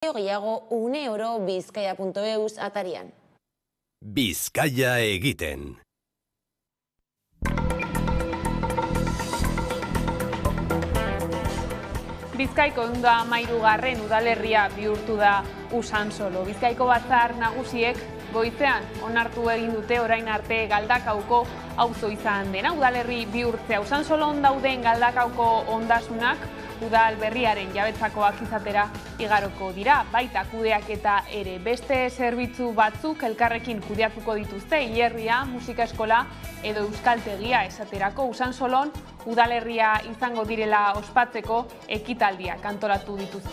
gehiago €1 bizkaia.eus atarian. Bizkaia egiten. Bizkaiko 113. udalerria bihurtu da Usansolo. Bizkaiko batzar nagusiek goizean onartu egin dute orain arte Galdakauko auzo izan dena. Udalerri bihurtzea. Usansolon dauden Galdakauko ondasunak udal berriaren jabetzakoak izatera igaroko dira, baita kudeaketa ere. Beste zerbitzu batzuk elkarrekin kudeatuko dituzte, hilerria, musika eskola edo euskaltegia esaterako. Usansolon udalerria izango direla ospatzeko ekitaldiak antolatu dituzte.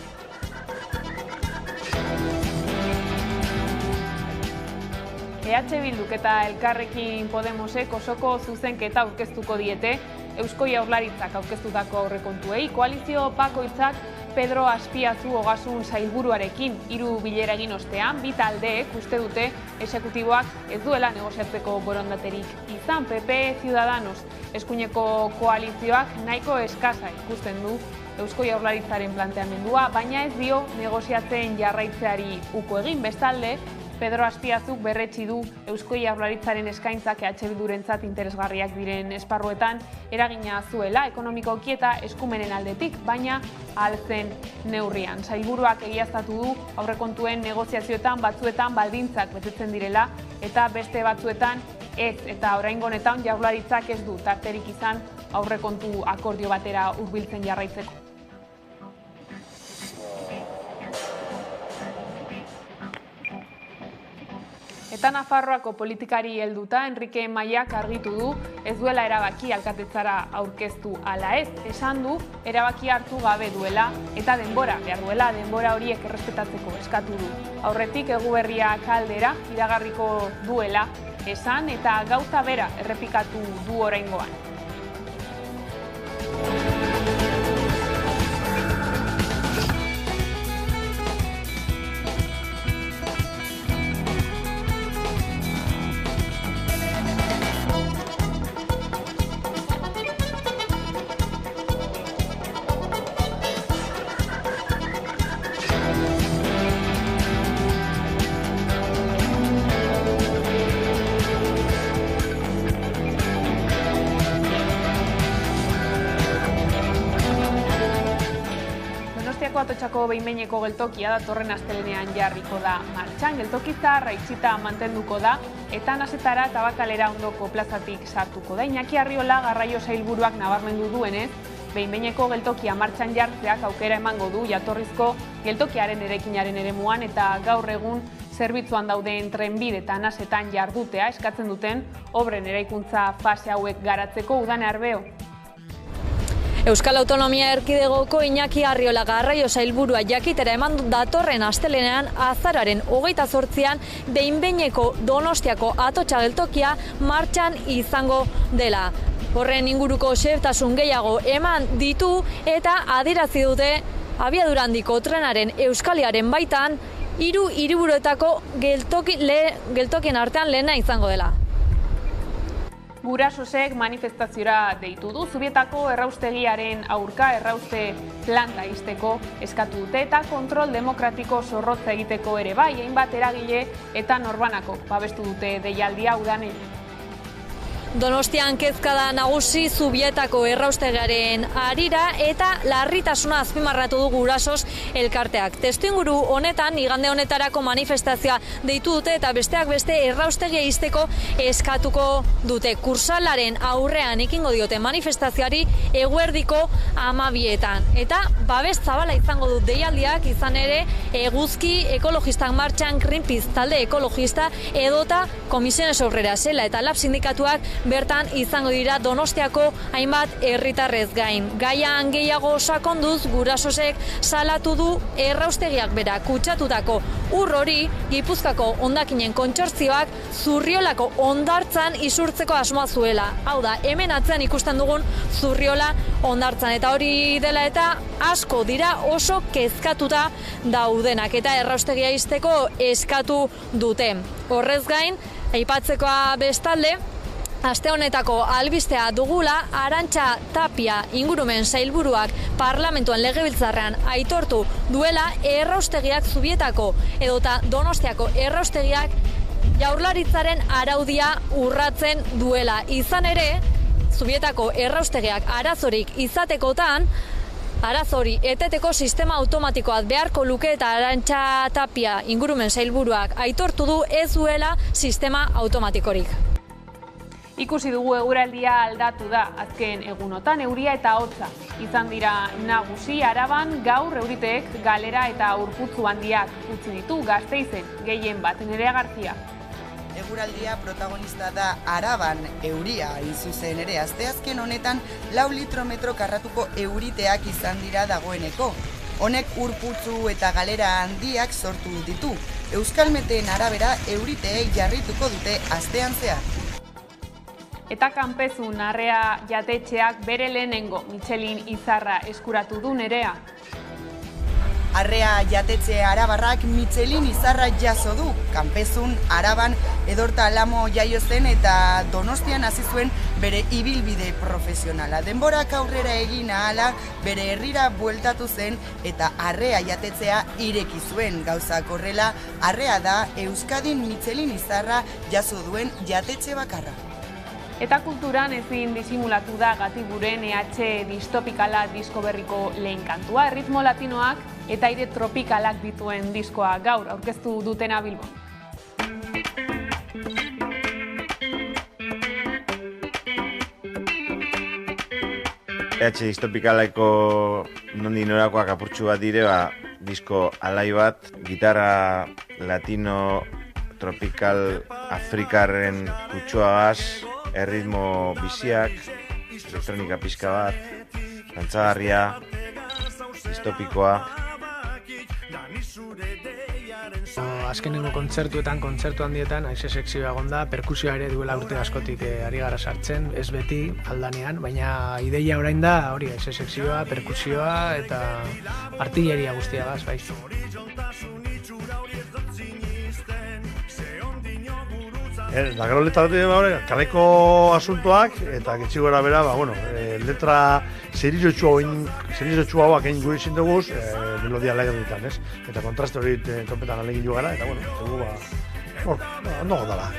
EH Bilduk eta Elkarrekin Podemosek osoko zuzenketa aurkeztuko diete Eusko Jaurlaritzak aurkeztutako aurrekontuei. Koalizio bakoitzak Pedro Azpiazu ogasun sailburuarekin 3 bilera egin ostean, bi taldeek uste dute exekutiboak ez duela negoziatzeko borondaterik izan. PP Ciudadanos eskuineko koalizioak nahiko eskasa ikusten du Eusko Jaurlaritzaren planteamendua, baina ez dio negoziatzen jarraitzeari uko egin. Bestalde, Pedro Azpiazuk berretsi du Eusko Jaurlaritzaren eskaintzak EH Bildurentzat interesgarriak diren esparruetan eragina zuela ekonomikoki eta eskumenen aldetik, baina alzen neurrian. Sailburuak egiaztatu du aurrekontuen negoziazioetan batzuetan baldintzak betetzen direla eta beste batzuetan ez, eta oraingo honetan Jaurlaritzak ez du tarterik izan aurrekontu akordio batera hurbiltzen jarraitzeko. Eta Nafarroako politikari helduta Enrique Maiak argitu du ez duela erabaki alkatetzara aurkeztu ala ez. Esan du erabaki hartu gabe duela eta denbora behar duela, denbora horiek errespetatzeko eskatu du. Aurretik Eguberria kaldera iragarriko duela esan eta gauza bera errepikatu du oraingoan. Atotxako behin-behineko geltokia datorren astelehenean jarriko da martxan. Geltoki zaharra itxita mantenduko da eta Nasetara eta Bakalera ondoko plazatik sartuko da. Iñaki Arriola garraio sailburuak nabarmendu duenez, behin-behineko geltokia martxan jartzeak aukera emango du jatorrizko geltokiaren erekinaren eremuan eta gaur egun zerbitzuan dauden trenbide eta Nasetan jardutea eskatzen duten obren eraikuntza fase hauek garatzeko. Udane Arbeo. Euskal Autonomia Erkidegoko Iñaki Arriola garraio sailburua jakitera eman datorren astelehenean azararen 28an behin-behineko Donostiako Atotxa geltokia martxan izango dela. Horren inguruko xehetasun gehiago eman ditu eta adierazi dute abiadura handiko trenaren Euskaliaren baitan 3 hiriburuetako geltokien artean lehena izango dela. Gurasosek manifestaziora deitu du, Zubietako erraustegiaren aurka errauste planta ixteko eskatu dute eta kontrol demokratiko zorrotza egiteko ere bai, hainbat eragile eta norbanako babestu dute deialdia. Udane. Donostian kezkada nagusi Zubietako erraustegiaren harira eta larritasuna azpimarratu du Gurasos elkarteak. Testuinguru honetan, igande honetarako manifestazioa deitu dute eta besteak beste erraustegia ixteko eskatuko dute. Kursalaren aurrean ekingo diote manifestazioari eguerdiko 12etan. Eta babes zabala izango du deialdiak, izan ere eguzki ekologistak martxan, Greenpeace talde ekologista edota Komisiones Obreras zela eta LAB sindikatuak bertan izango dira Donostiako hainbat herritarrez gain. Gaian gehiago sakonduz Gurasosek salatu du erraustegiak bera kutsatutako ur hori Gipuzkoako hondakinen kontsortzioak Zurriolako hondartzan isurtzeko asmoa zuela. Hau da, hemen atzean ikusten dugun Zurriola hondartzan, eta hori dela eta asko dira oso kezkatuta daudenak eta erraustegia ixteko eskatu dute. Horrez gain, aipatzekoa bestalde, Aste honetako albistea dugula, Arantxa Tapia ingurumen sailburuak parlamentuan legebiltzarrean aitortu duela erraustegiak Zubietako edota Donostiako erraustegiak Jaurlaritzaren araudia urratzen duela. Izan ere, Zubietako erraustegiak arazorik izatekotan, arazori eteteko sistema automatikoa beharko luke eta Arantxa Tapia ingurumen sailburuak aitortu du ez duela sistema automatikorik. Ikusi dugu eguraldia aldatu da azken egunotan, euria eta hotza izan dira nagusi. Araban gaur euriteek Galera eta Urputzu handiak utzi ditu. Gasteizen gehien bat. Nerea Garcia. Eguraldia protagonista da Araban euria izuzen ere. Asteazken honetan 4 litrometro karratuko euriteak izan dira dagoeneko. Honek Urputzu eta Galera handiak sortu ditu. Euskalmeten arabera euriteei jarrituko dute astean zehar. Eta Kanpezun arrea jatetxeak bere lehenengo Michelin izarra eskuratu du. Nerea. Arrea jatetxe arabarrak Michelin izarra jaso du. Kanpezun, Araban, Edorta Lamo jaio zen eta Donostian hasi zuen bere ibilbide profesionala. Denborak aurrera egin ahala bere herrira bueltatu zen eta arrea jatetzea ireki zuen. Gauzak horrela, arrea da Euskadin Michelin izarra jaso duen jatetxe bakarra. Eta kulturan ezin disimulatu da Gatiburen EH distopikala disko berriko lehen kantua. Erritmo latinoak eta aire tropikalak dituen diskoa gaur aurkeztu dutena Bilbon. EH distopikaleko nondi norakoak apurtxu bat dire, disko alai bat, gitarra latino tropikal afrikarren kutsuagaz, erritmo biziak, elektronika pixka bat, dantzagarria, distopikoa. Azkenengo kontzertu handietan, aize sekzioa egon da, perkusioa ere duela urte askotik ari gara sartzen, ez beti aldanean, baina ideia orain da, hori aize sekzioa, perkusioa eta artilleria guztiagaz, bai. Da gero letra kaleko asuntoak eta gitxi gora bera, letra zerizotxua hauak egin gure izin duguz, melodia alegre dutan, ez? Eta kontraste hori trompetan alegin jo gara, eta ondo godala.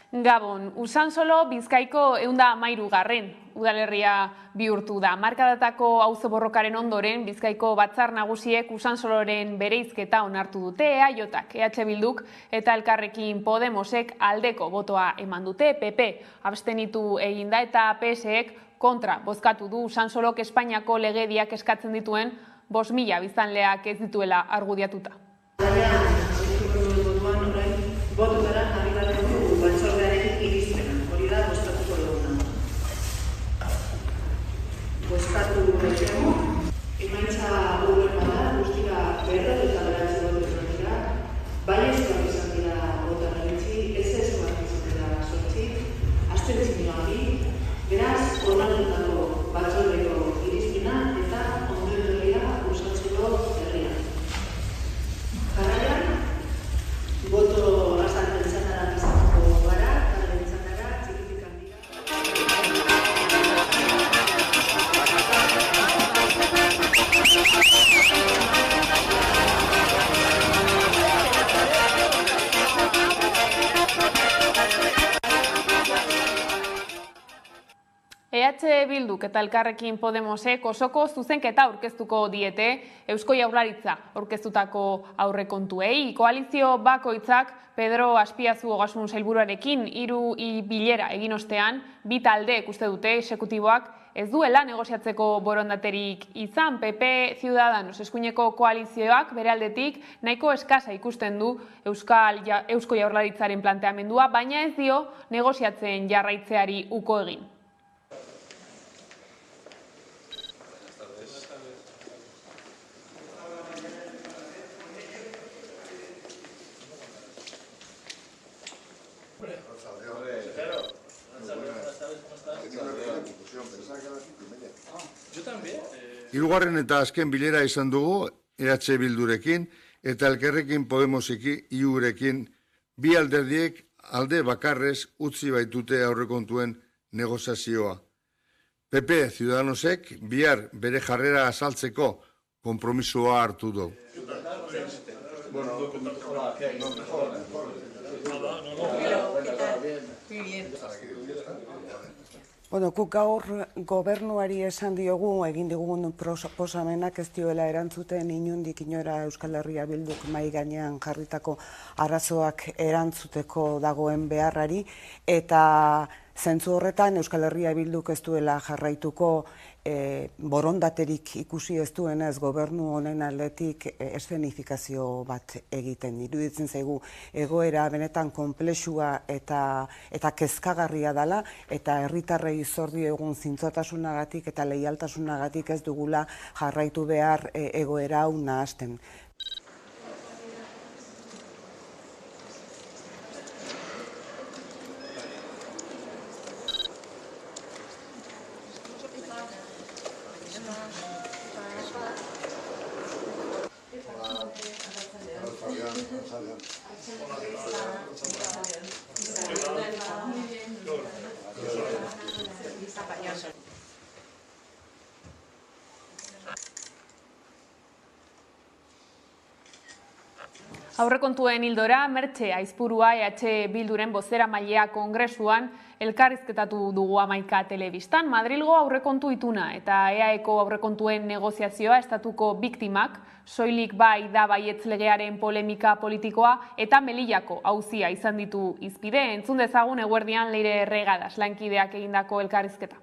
Gabon, Usansolo Bizkaiko 113. Udalerria bihurtu da. Markadatako auzo borrokaren ondoren, Bizkaiko batzar nagusiek Usansoloren bereizketa onartu dute. EAJak, EH Bilduk eta Elkarrekin Podemosek aldeko botoa eman dute. PP abstenitu eginda eta PSek kontra bozkatu du Usansolok Espainiako legediak eskatzen dituen 5.000 biztanleak ez dituela argudiatuta. Bototara jarri behar dugu batzordearen irizpena, hori da bozkatuko duguna. Bozkatu dugu, emaitza hurrengo da, guztira 49 boto dira, baiezkoak izan dira boto gutxi, ezezkoak izan dira 8, abstentzioa 2, beraz, onartutako batzordeko irizpena eta ondorengoa Usansoloko herria. Jarraian, boto EH Bilduk eta Elkarrekin Podemosek osoko zuzenketa aurkeztuko diete Eusko Jaurlaritza aurkeztutako aurrekontuei. Koalizio bakoitzak Pedro Azpiazu Ogasun sailburuarekin 3 bilera egin ostean, bi taldeek uste dute exekutiboak ez duela negoziatzeko borondaterik izan. PP Ciudadanos eskuineko koalizioak bere aldetik nahiko eskasa ikusten du Eusko Jaurlaritzaren planteamendua, baina ez dio negoziatzen jarraitzeari uko egin. Hirugarren eta azken bilera izan dugu EH Bildurekin eta Elkarrekin Podemoseki iurekin bi alderdiek alde bakarrez utzi baitute aurrekontuen negoziazioa. PP Ciudadanosek bihar bere jarrera azaltzeko konpromisoa hartu du. Guk gaur gobernuari esan diogu, egin digun proposamenak ez dioela erantzuten inondik inora Euskal Herria Bilduk mahai gainean jarritako arazoak erantzuteko dagoen beharrari, eta zentzu horretan Euskal Herria Bilduk ez duela jarraituko borondaterik ikusi ez duenez gobernu honen aldetik eszenifikazio bat egiten. Iruditzen zaigu egoera benetan konplexua eta kezkagarria dela, eta herritarrei zor diegun zintzotasunagatik eta leialtasunagatik ez dugula jarraitu behar egoera hau nahasten. Aurrekontuen hildora, Mertxe Aizpurua EH Bilduren bozeramailea kongresuan elkarrizketatu dugu 11 telebistan. Madrilgo aurrekontu ituna eta EAeko aurrekontuen negoziazioa estatuko biktimak, soilik bai da baietz legearen polemika politikoa eta Melillako auzia izan ditu hizpide. Entzun dezagun eguerdian Leire Regadas lankideak egindako elkarrizketa.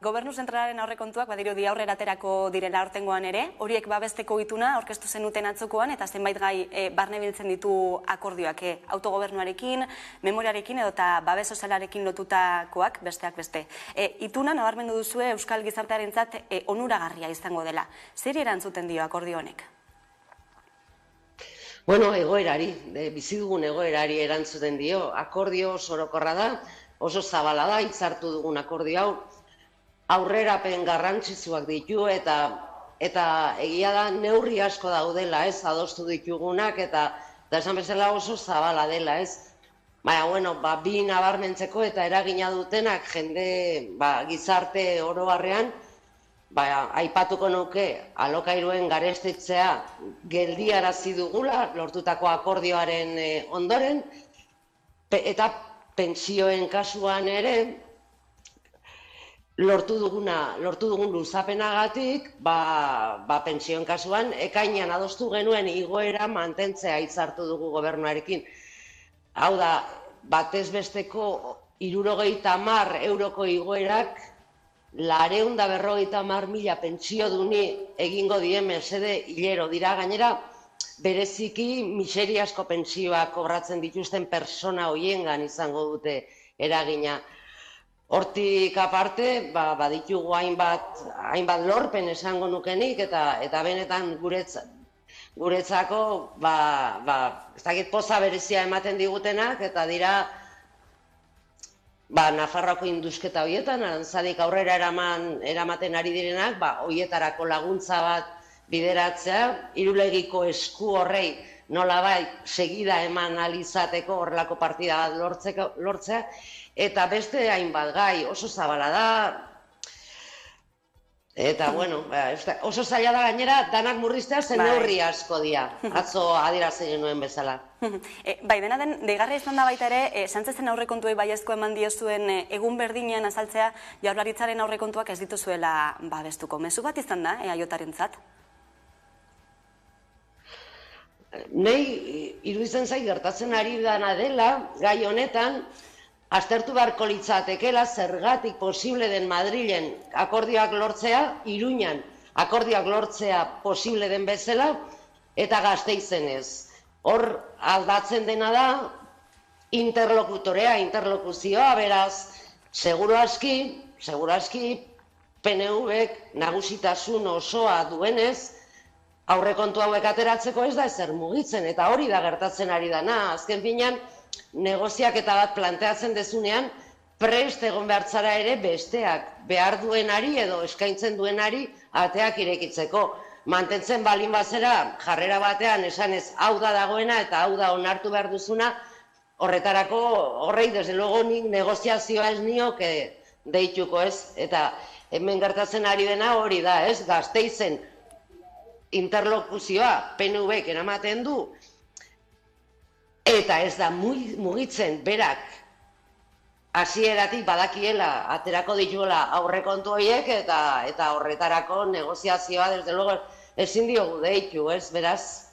Gobernu zentralaren aurrekontuak badirudi aurrera aterako direla aurtengoan ere, horiek babesteko ituna aurkeztu zenuten atzokoan eta zenbait gai barne biltzen ditu akordioak autogobernuarekin, memoriarekin edota babes sozialarekin lotutakoak besteak beste. Ituna nabarmendu duzue Euskal gizartearentzat onuragarria izango dela. Zer erantzuten dio akordio honek? Egoerari, bizi dugun egoerari erantzuten dio. Akordio oso orokorra da, oso zabala da, hitzartu dugun akordio hau. Aurrerapen garrantzitsuak ditu eta egia da neurri asko daudela, adostu ditugunak eta esan bezala oso zabala dela, Baina, bi nabarmentzeko eta eragina dutenak jende gizarte oroarrean, aipatuko nuke alokairuen garestitzea geldiarazi dugula lortutako akordioaren ondoren, eta pentsioen kasuan ere, lortu dugun luzapenagatik, pentsioen kasuan, ekainean adostu genuen igoera mantentzea hitzartu dugu gobernuarekin. Hau da, batez besteko 70 euroko igoerak 450.000 pentsioduni egingo die mesede hilero dira. Gainera, bereziki miseriazko pentsioak kobratzen dituzten persona hoiengan izango dute eragina. Hortik aparte, baditugu hainbat lorpen esango nukenik eta benetan guretzako ez dakit poza berezia ematen digutenak eta dira Nafarroako indusketa horietan, arantzadik aurrera eramaten ari direnak, horietarako laguntza bat bideratzea, Irulegiko esku horrei nolabait segida eman alizateko horrelako partida bat lortzea, eta beste hainbat gai oso zabala da, eta oso zaila da gainera danak murriztea zen neurri asko dira, atzo adierazi genuen bezala. Dena den, deigarria izan da baita ere, Sánchezen aurrekontuei baiezko eman diozuen egun berdinean azaltzea Jaurlaritzaren aurrekontuak ez dituzuela babestuko. Mezu bat izan da, EAJarentzat? Nei iruditzen zait gertatzen ari dana dela, gai honetan, aztertu beharko litzatekeela zergatik posible den Madrilen akordioak lortzea, Iruñan akordioak lortzea posible den bezala, eta Gasteizen ez. Hor aldatzen dena da interlokuzioa, beraz, seguru aski, PNV-ek nagusitasun osoa duenez, aurrekontu hauek ateratzeko ez da ezer mugitzen, eta hori da gertatzen ari dana. Azken finean, negoziaketa bat planteatzen dezunean, prest egon behartzara ere besteak behar duenari edo eskaintzen duenari ateak irekitzeko. mantentzen balin bazera jarrera batean esanez hau da dagoena eta hau da onartu behar duzuna, horretarako horrei, desde luego, nik negoziazioa ez nioke deituko, ez? Eta hemen gertatzen ari dena hori da, ez? Gasteizen interlokuzioa PNV-k eramaten du, eta ez da mugitzen berak hasieratik badakiela aterako dituela aurrekontu horiek eta horretarako negoziazioa, desde luego, ezin diogu deitu, ez? Beraz,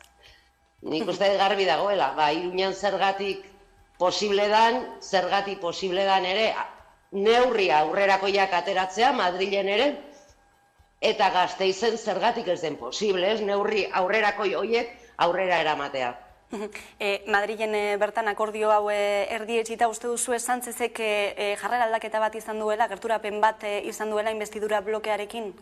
nik uste garbi dagoela, Iruñan zergatik posible dan ere, neurria aurrerakoiak ateratzea, Madrilen ere, eta Gasteizen zergatik ez den posible, ez? Neurri aurrerakoi horiek aurrera eramatea. Madrilen bertan akordio hau erdietsita uste duzu Sánchezek jarrera aldaketa bat izan duela, gerturapen bat izan duela investidura blokearekin?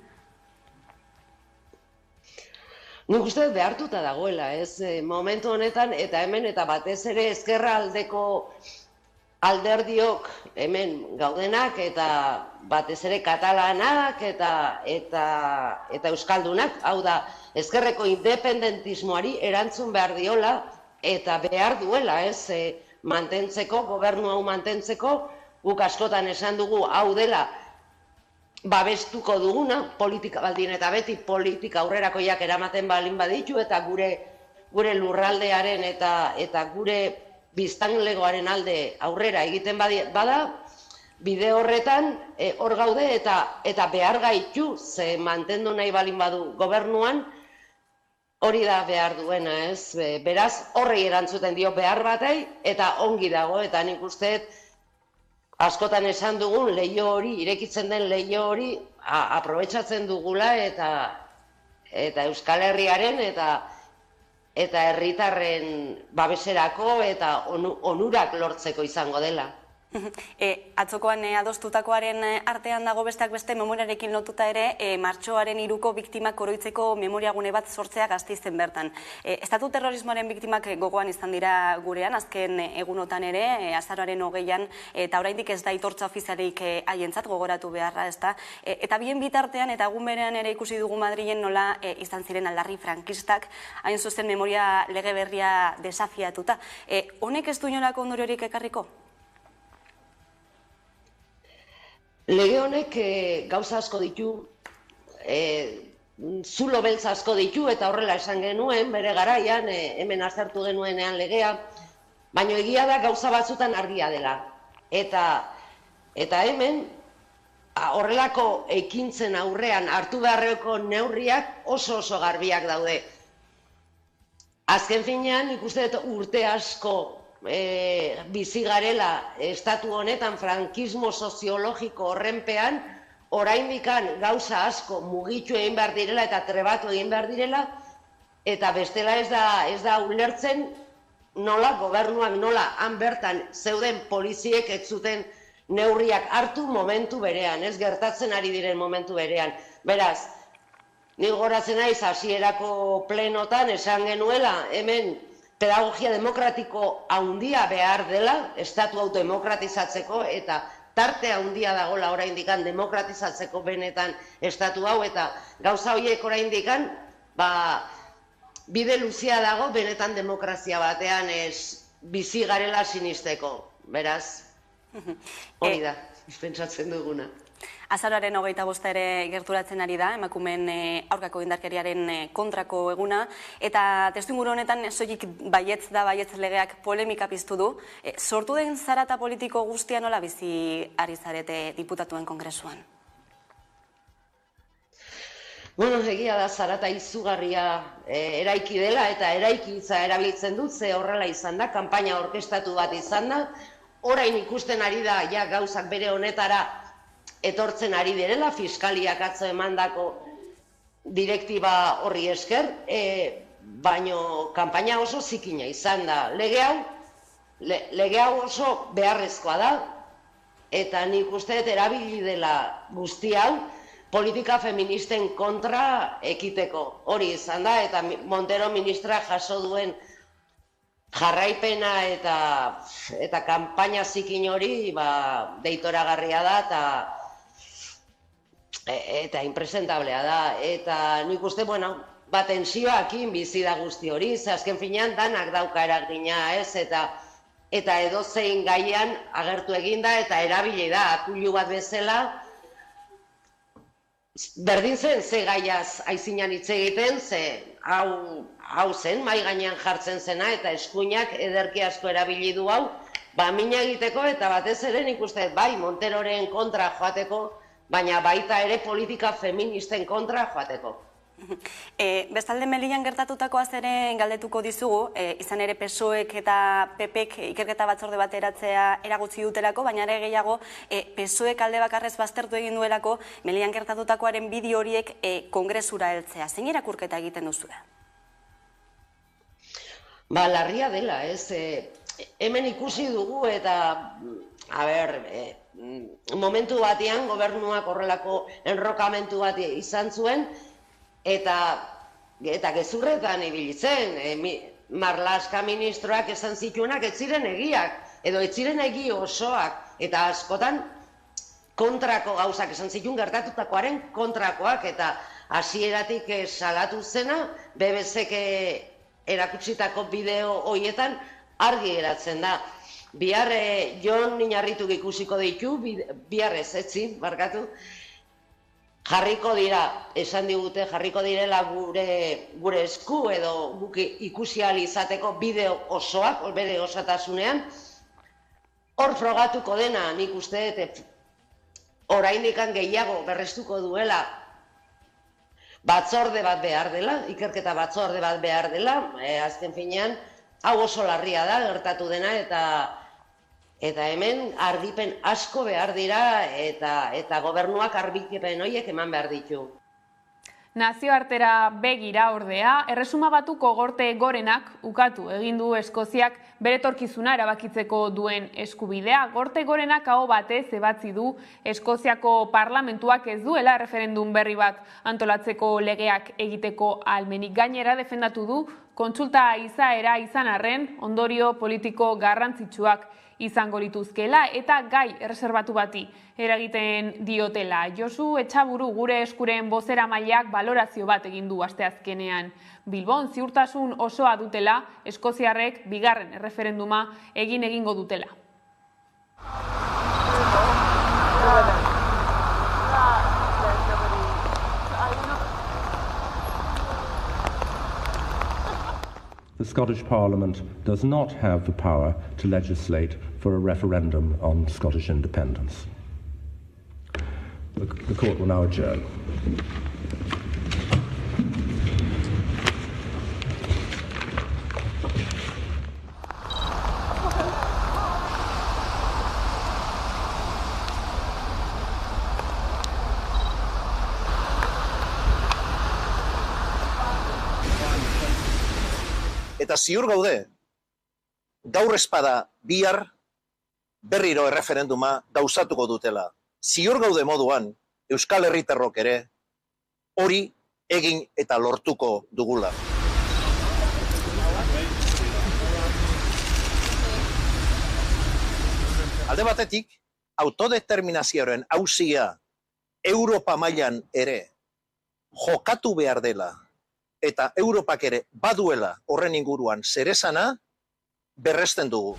Nik uste behartuta dagoela, ez? Momentu honetan eta hemen eta batez ere ezkerra aldeko alderdiok hemen gaudenak eta batez ere katalanak eta euskaldunak, hau da, ezkerreko independentismoari erantzun behar diola eta behar duela, ez? Mantentzeko, gobernu hau mantentzeko, guk askotan esan dugu hau dela babestuko duguna, politika baldin eta beti politika aurrerakoiak eramaten balin baditu eta gure lurraldearen eta gure biztanlegoaren alde aurrera egiten bada, bide horretan hor gaude eta behar gaitu, ze mantendu nahi balin badu gobernuan, hori da behar duena, ez? Beraz, horrei erantzuten dio behar batei eta ongi dago, eta nik uste askotan esan dugun leiho hori, irekitzen den leiho hori, aprobetxatzen dugula eta Euskal Herriaren eta herritarren babeserako eta onurak lortzeko izango dela. Atzokoan adostutakoaren artean dago besteak beste memoriarekin lotuta ere martxoaren 3ko biktimak oroitzeko memoriagune bat sortzea Gasteizen bertan. Estatu terrorismoaren biktimak gogoan izan dira gurean, azken egunotan ere, azaroaren 20an, eta oraindik ez da aitortza ofizialik haientzat gogoratu beharra, ezta? Eta bien bitartean eta egun berean ere ikusi dugu Madrilen nola izan ziren aldarri frankistak, hain zuzen memoria lege berria desafiatuta. Honek ez du inolako ondoriorik ekarriko? Lege honek gauza asko ditu, zulo beltz asko ditu eta horrela esan genuen, bere garaian, hemen aztertu genuenean legea, baina egia da gauza batzutan argia dela. Eta hemen horrelako ekintzen aurrean hartu beharreko neurriak oso garbiak daude. Azken finean ikuste dut urte asko bizi garela estatu honetan frankismo soziologiko horrenpean, oraindikan gauza asko mugitu egin behar direla eta trebatu egin behar direla, eta bestela ez da ulertzen nola gobernuak nola han bertan zeuden poliziek ez zuten neurriak hartu momentu berean, ez gertatzen ari diren momentu berean. Beraz, ni gogoratzen naiz hasierako plenotan esan genuela hemen pedagogia demokratiko handia behar dela, estatu hau demokratizatzeko, eta tarte handia dagoela oraindikan demokratizatzeko benetan estatu hau, eta gauza horiek oraindikan, bide luzea dago benetan demokrazia batean bizi garela sinisteko. Beraz, hori da, pentsatzen duguna. Azaroaren 25 ere gerturatzen ari da, emakumeen aurkako indarkeriaren kontrako eguna, eta testuinguru honetan soilik baietz legeak polemika piztu du. Sortu den zarata politiko guztia nola bizi ari zarete diputatuen kongresuan? Bueno, egia da zarata izugarria eraiki dela eta eraikitza erabiltzen dut, ze horrela izan da, kanpaina orkestatu bat izan da, orain ikusten ari da ja gauzak bere honetara etortzen ari direla, fiskaliak atzo emandako direktiba horri esker, baino kanpaina oso zikina izan da. Lege hau oso beharrezkoa da, eta nik uste erabili dela guzti hau politika feministen kontra ekiteko. Hori izan da, eta Montero ministra jaso duen jarraipena eta kanpaina zikin hori deitoragarria da eta impresentablea da. Eta nik uste, tensioakin bizi da guzti hori, ze azken finean danak dauka eragina, ez, eta edozein gaian agertu eginda eta erabili da, akulu bat bezala, berdin zen ze gaiaz aizinan hitz egiten, ze hau zen, mai gainean jartzen zena, eta eskuinak ederki asko erabili du hau, mina egiteko eta batez ere nik uste, bai, Monteroren kontra joateko, baina baita ere politika feministen kontra joateko. Bestalde Melillan gertatutakoaz ere galdetuko dizugu, izan ere PSOEk eta PPek ikerketa batzorde bat eratzea eragutzi dutelako, baina ere gehiago PSOEk alde bakarrez baztertu egin duelako Melillan gertatutakoaren bideo horiek kongresura heltzea. Zein irakurketa egiten duzula? Larria dela, ez? Hemen ikusi dugu eta, momentu batean gobernuak horrelako enrokamentu bat izan zuen, eta gezurretan ibilitzen, Marlaska ministroak esan zituenak ez ziren egiak, edo ez ziren egi osoak, eta askotan kontrako gauzak esan zituen gertatutakoaren kontrakoak, eta hasieratik salatu zena, BBC-k erakutsitako bideo horietan argi geratzen da. Bihar Jon Iñarrituk ikusiko ditu, bihar ezetzi, barkatu, jarriko dira, esan digute, jarriko direla gure esku edo guk ikusi ahal izateko bideo osoak, bere osotasunean, hor frogatuko dena, nik uste, oraindik gehiago berrestuko duela batzorde bat behar dela, ikerketa batzorde bat behar dela, azken finean, hau oso larria da, gertatu dena, eta hemen argipen asko behar dira eta gobernuak argipen horiek eman behar ditu. Nazioartera begira ordea, Erresuma Batuko Gorte Gorenak ukatu egin du Eskoziak bere etorkizuna erabakitzeko duen eskubidea. Gorte Gorenak aho batez ebatzi du Eskoziako parlamentuak ez duela referendum berri bat antolatzeko legeak egiteko ahalmenik. Gainera defendatu du kontsulta izaera izan arren ondorio politiko garrantzitsuak izango lituzkela eta gai erreserbatu bati eragiten diotela. Josu Etxaburu gure eskuren bozeramaileak balorazio bat egin du asteazkenean. Bilbon ziurtasun osoa dutela, eskoziarrek bigarren erreferenduma egingo dutela. The Scottish Parliament does not have the power to legislate for a referendum on Scottish independence. The court will now adjourn. Eta ziur gaude, gaur espada bihar berriro erreferenduma gauzatuko dutela. Ziur gaude moduan, Euskal Herritarrok ere hori egin eta lortuko dugula. Alde batetik, autodeterminazioaren auzia Europa mailan ere jokatu behar dela, eta Europak ere baduela horren inguruan zeresana berresten dugu.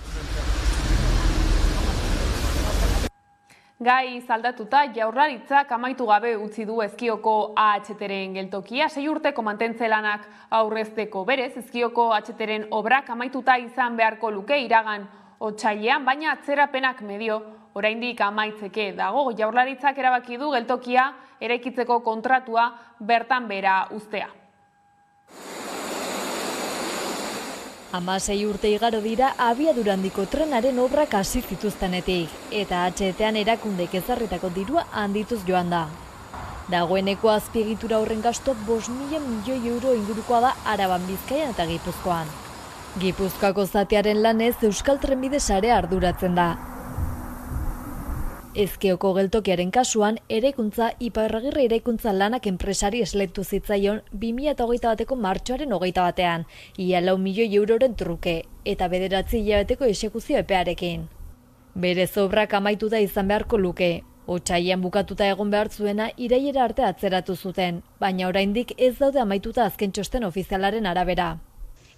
Gai zaldatuta, Jaurlaritzak amaitu gabe utzi du Ezkioko AHT-ren geltokia. 6 urteko mantentze lanak aurrezteko berez, Ezkioko AHT-ren obrak amaituta izan beharko luke iragan otsailean, baina atzerapenak medio oraindik amaitzeke dago. Jaurlaritzak erabaki du geltokia eraikitzeko kontratua bertan bera uztea. 16 urte igaro dira abiadura handiko trenaren obrak hasi zituztenetik, eta AHT-an erakundek ezarritako dirua handituz joan da. Dagoeneko azpiegitura horren gasto 5.000 milioi euro ingurukoa da Araban, Bizkaian eta Gipuzkoan. Gipuzkoako zatearen lanez Euskal Trenbide sarea arduratzen da. Ezkioko geltokiaren kasuan, eraikuntza Iparragirre eraikuntza lanak enpresari esleitu zitzaion 2021ko martxoaren 21ean, ia 4 milioi euroren truke, eta 9 hilabeteko exekuzio epearekin. Berez obrak amaitu da izan beharko luke, Otsailean bukatuta egon behar zuena irailera arte atzeratu zuten, baina oraindik ez daude amaituta azken txosten ofizialaren arabera.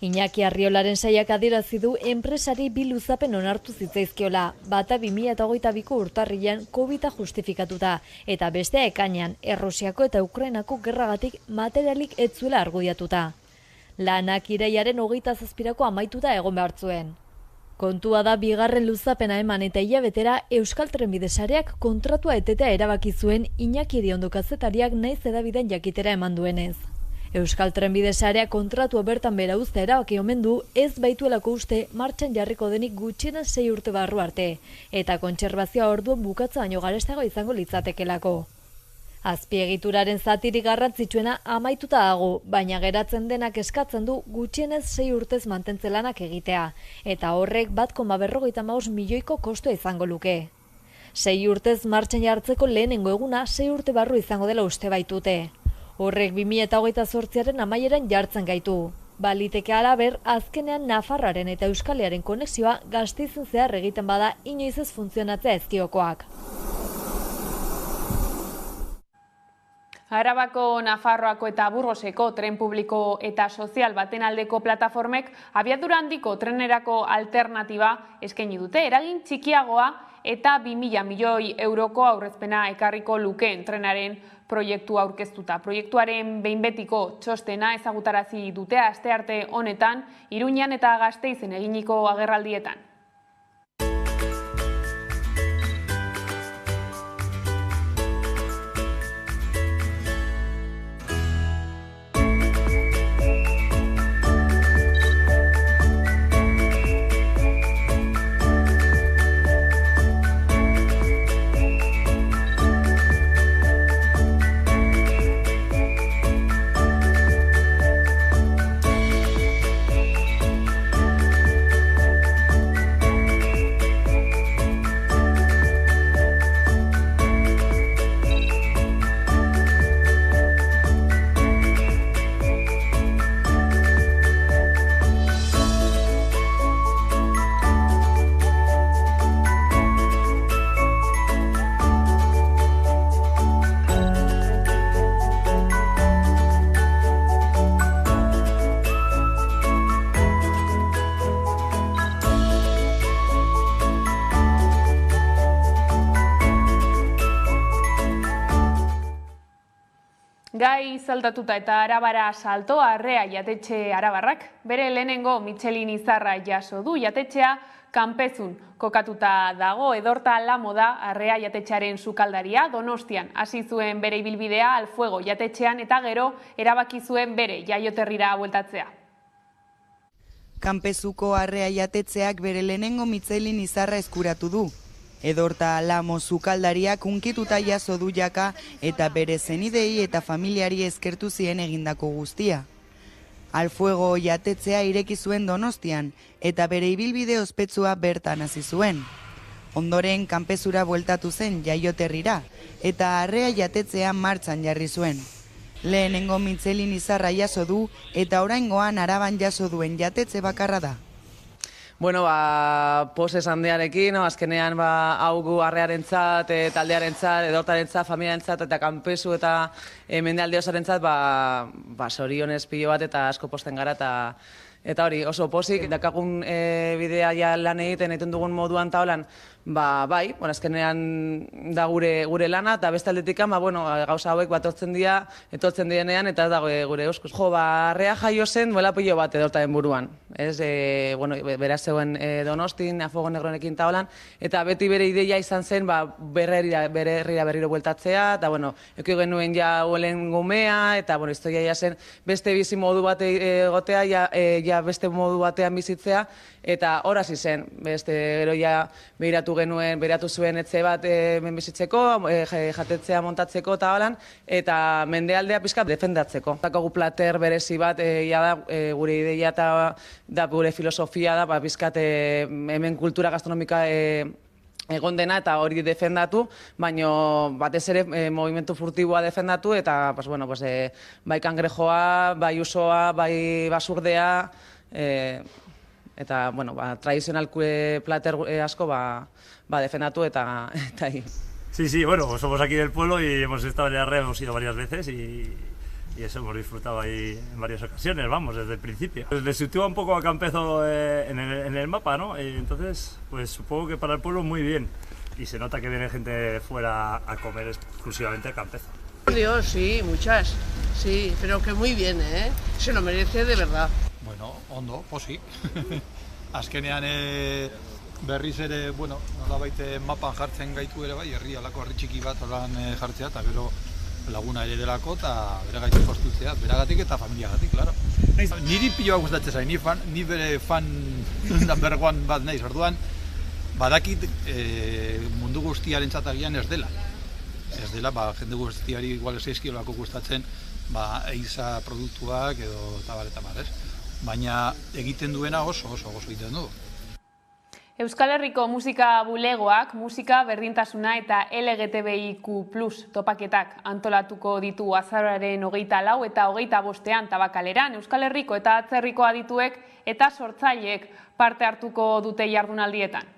Iñaki Arriolaren sailak adierazi du enpresari 2 luzapen onartu zitzaizkiola, bata 2022ko urtarrilean COVID-a justifikatuta, eta bestea ekainean Errusiako eta Ukrainako gerragatik materialik ez zuela argudiatuta. Lanak irailaren 27ko amaituta egon behar zuen. Kontua da bigarren luzapena eman eta hilabetera Euskal Trenbide Sareak kontratua etetea erabaki zuen Iñaki Iriondo kazetariak naiz hedabideen jakitera eman duenez. Euskal Trenbide Sarea kontratua bertan bera uztea erabaki omen du ez baituelako uste martxan jarriko denik gutxienez 6 urte barru arte, eta kontserbazioa orduan bukatza baino garestago izango litzatekelako. Azpiegituraren zatirik garrantzitsuena amaituta dago, baina geratzen denak eskatzen du gutxienez 6 urtez mantentze lanak egitea, eta horrek 1,55 milioiko kostua izango luke. 6 urtez martxan jartzeko lehenengo eguna 6 urte barru izango dela uste baitute. Horrek 2028aren amaieran jartzen gaitu. Baliteke halaber, azkenean Nafarroaren eta Euskalearen konexioa Gasteizen zehar egiten bada inoiz ez funtzionatzea ezkiokoak. Arabako, Nafarroako eta Burgoseko tren publiko eta sozial baten aldeko plataformek abiadura handiko trenerako alternatiba eskaini dute, eragin txikiagoa eta 2.000 milioi euroko aurrezpena ekarriko lukeen trenaren proiektu aurkeztuta. Proiektuaren behin betiko txostena ezagutarazi dute astearte honetan, Iruñan eta Gasteizen eginiko agerraldietan. Gai zaldatuta eta Arabara salto arrea jatetxe arabarrak, bere lehenengo Michelin izarra jaso du. Jatetxea Kanpezun kokatuta dago, Edorta Lamo da arrea jatetxearen sukaldaria. Donostian hasi zuen bere ibilbidea Alfuego jatetxean eta gero erabaki zuen bere jaioterrira bueltatzea. Kanpezuko arrea jatetxeak bere lehenengo Michelin izarra eskuratu du. Edorta Lamo sukaldariak unkituta jaso du jaka eta bere zenidei eta familiari eskertu zien egindako guztia. Alfuego jatetzea ireki zuen Donostian eta bere ibilbide ospetsua bertan hasi zuen. Ondoren Kanpezura bueltatu zen jaioterrira eta arrea jatetzea martxan jarri zuen. Lehenengo Michelin izarra jaso du eta oraingoan Araban jaso duen jatetxe bakarra da. Bueno, poses handiarekin, azkenean hau gu arrearentzat, taldearentzat, edortarentzat, familiarentzat eta Kanpezu eta mendealde osoarentzat sorionez pilo bat eta asko posten gara eta hori oso posik. Dakagun bidea ja lan egiten dugun moduan eta holan, bai, azkenean da gure lana eta beste aldetik gauza hauek etortzen dienean eta ez dago gure euskuz. Arrea jaio zen duela pilo bat edortaren buruan. Beraz zegoen Donostin, Afogo Negronekin eta holan, eta beti bere ideia izan zen bere herrira berriro bueltatzea, eta eki genuen ja huelen gumea, eta historia zen beste bizi modu bat egotea, ja beste modu batean bizitzea, eta hor hasi zen, gero ja behiratu zuen etxe bat bizitzeko, jatetzea montatzeko eta holan, eta mendealdea pixka defendatzeko. Dakagu plater berezi bat, gure ideia eta gure filosofia da, pixkat hemen kultura gastronomika egon dena eta hori defendatu, baina batez ere movimentu furtiboa defendatu eta bai kangrejoa, bai usoa, bai basurdea, eta tradizional plater asko defendatu eta Sí, bueno, somos aquí del pueblo y hemos estado en la red, hemos ido varias veces y eso hemos disfrutado ahí en varias ocasiones, vamos, desde el principio. Pues le sitúa un poco a Campezo en el mapa, ¿no? Y entonces, pues supongo que para el pueblo muy bien. Y se nota que viene gente fuera a comer exclusivamente a Campezo. Dios, sí, muchas, sí, pero que muy bien, ¿eh? Se lo merece de verdad. Bueno, ondo, posi. Azkenean berriz ere, bueno, nolabait mapan jartzen gaitu ere bai, herri alako herri txiki bat holan jartzea, eta gero laguna ere delako, eta bere gaitu postutzea, beragatik eta familiagatik, klaro. Niri piloa gustatzen zain, ni bere fan bergoan bat naiz, orduan, badakit mundu guztiaren txatagian ez dela. Ez dela, jende guztiari igual ez eizkiolako gustatzen, eiza produktuak edo tabar, ez? Baina egiten duena oso egiten du. Euskal Herriko musika bulegoak, musika berdintasuna eta LGTBIQ+ topaketak antolatuko ditu azaroaren 24 eta 25 Tabakaleran. Euskal Herriko eta atzerriko adituek eta sortzaileek parte hartuko dute jardunaldietan.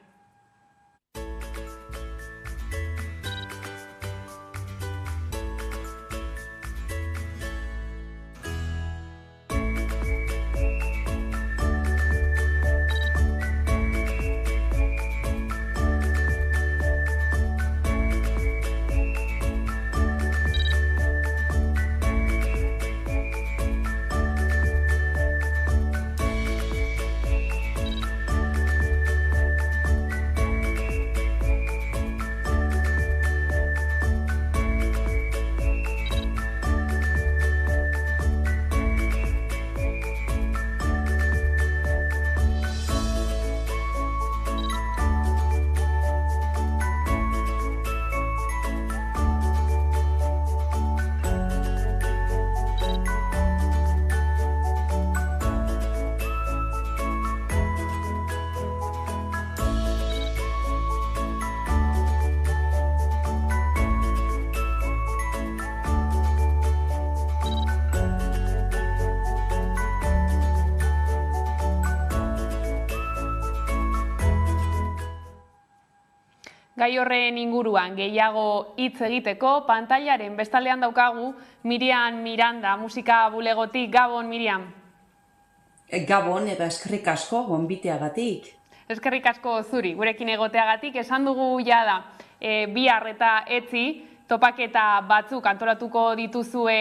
Gai horren inguruan gehiago hitz egiteko, pantailaren bestaldean daukagu Miriam Miranda, musika bulegotik. Gabon, Miriam. Gabon eta eskerrik asko gonbiteagatik. Eskerrik asko zuri, gurekin egoteagatik. Esan dugu jada, bihar eta etzi, topaketa batzuk antolatuko dituzue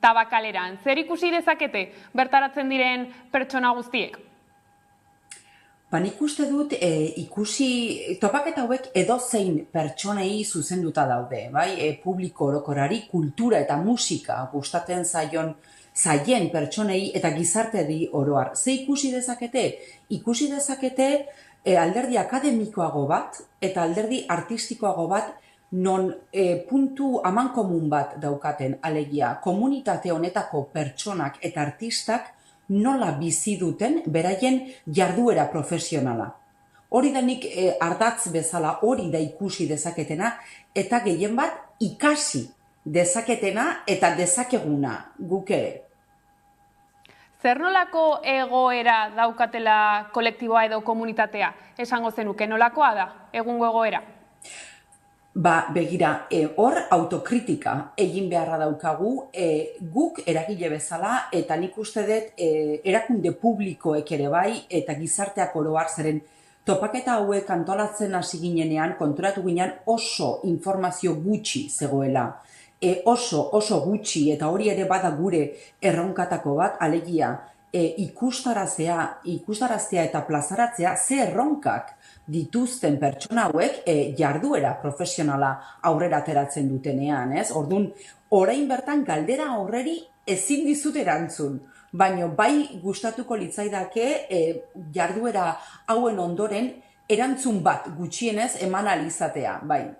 Tabakaleran. Zer ikusi dezakete bertaratzen diren pertsona guztiek? Nik uste dut topaketa hauek edozein pertsonei zuzenduta daude, bai? Publiko orokorari, kultura eta musika gustatzen zaien pertsonei eta gizarteari oroar. Ze ikusi dezakete? Ikusi dezakete alderdi akademikoago bat eta alderdi artistikoago bat non puntu amankomun bat daukaten, alegia komunitate honetako pertsonak eta artistak nola bizi duten beraien jarduera profesionala. Hori da nik ardatz bezala hori da ikusi dezaketena eta gehien bat ikasi dezaketena eta dezakeguna guk ere. Zer nolako egoera daukatela kolektiboa edo komunitatea? Esango zenuke nolakoa da egungo egoera? Begira, hor autokritika egin beharra daukagu, guk eragile bezala, eta nik uste dut erakunde publikoek ere bai, eta gizarteak oroar zeren topaketa hauek antolatzen hasi ginenean, konturatu ginean oso informazio gutxi zegoela. Oso gutxi, eta hori ere bada gure erronkatako bat, alegia, ikustaraztea eta plazaratzea ze erronkak dituzten pertsona hauek jarduera profesionala aurrera ateratzen dutenean, ez? Orduan, orain bertan galdera aurreri ezin dizut erantzun, baina bai gustatuko litzaidake jarduera hauen ondoren erantzun bat gutxienez eman alizatea, bai.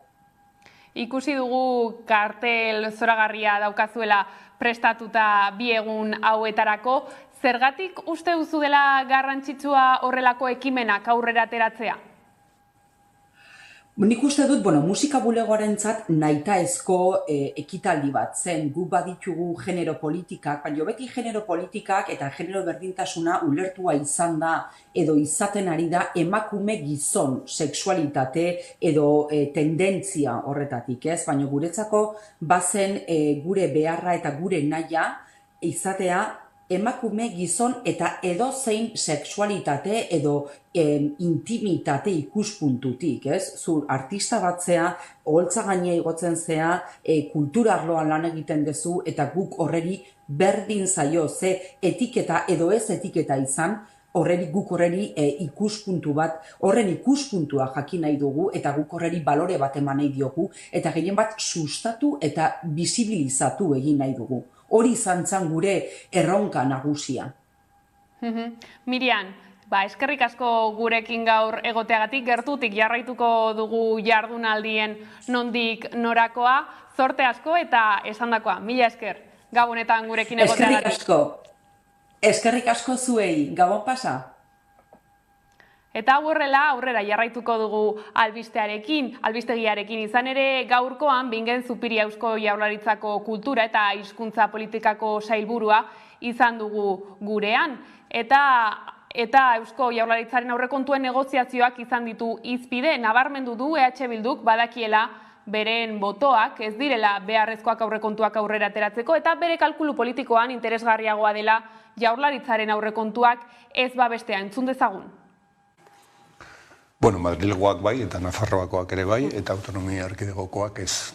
Ikusi dugu kartel zoragarria daukazuela prestatuta bi egun hauetarako. Zergatik uste duzu dela garrantzitsua horrelako ekimenak aurrera ateratzea? Nik uste dut, musika bulegoarentzat nahitaezko ekitaldi bat zen, gu baditugu genero politikak, baina beti genero politikak eta genero berdintasuna ulertua izan da edo izaten ari da emakume gizon sexualitate edo tendentzia horretatik, ez? Baina guretzako bazen gure beharra eta gure nahia izatea emakume gizon eta edozein sexualitate edo intimitate ikuspuntutik, ez? Zur artista batzea, oholtza gainea igotzen zea, kultura arloan lan egiten dezu eta guk horreri berdin zaio, ze etiketa edo ez etiketa izan, guk horreri ikuspuntu bat, horren ikuspuntua jakin nahi dugu eta guk horreri balore bat eman nahi diogu eta gehien bat sustatu eta bisibilizatu egin nahi dugu. Hori izan zen gure erronka nagusia. Mirian, eskerrik asko gurekin gaur egoteagatik, gertutik jarraituko dugu jardunaldien nondik norakoa, zorte asko eta esandakoa. Mila esker, Gabonetan gurekin egoteagatik. Eskerrik asko zuei, Gabon pasa. Eta aurrera jarraituko dugu albistegiarekin izan ere gaurkoan Bingen Zupiria Eusko Jaurlaritzako kultura eta hizkuntza politikako sailburua izan dugu gurean. Eta Eusko Jaurlaritzaren aurrekontuen negoziazioak izan ditu hizpide, nabarmendu du EH Bilduk badakiela beren botoak ez direla beharrezkoak aurrekontuak aurrera ateratzeko eta bere kalkulu politikoan interesgarriagoa dela Jaurlaritzaren aurrekontuak ez babestea. Entzun dezagun. Madrilgoak bai, eta Nafarroakoak ere bai, eta autonomia erkidegokoak ez.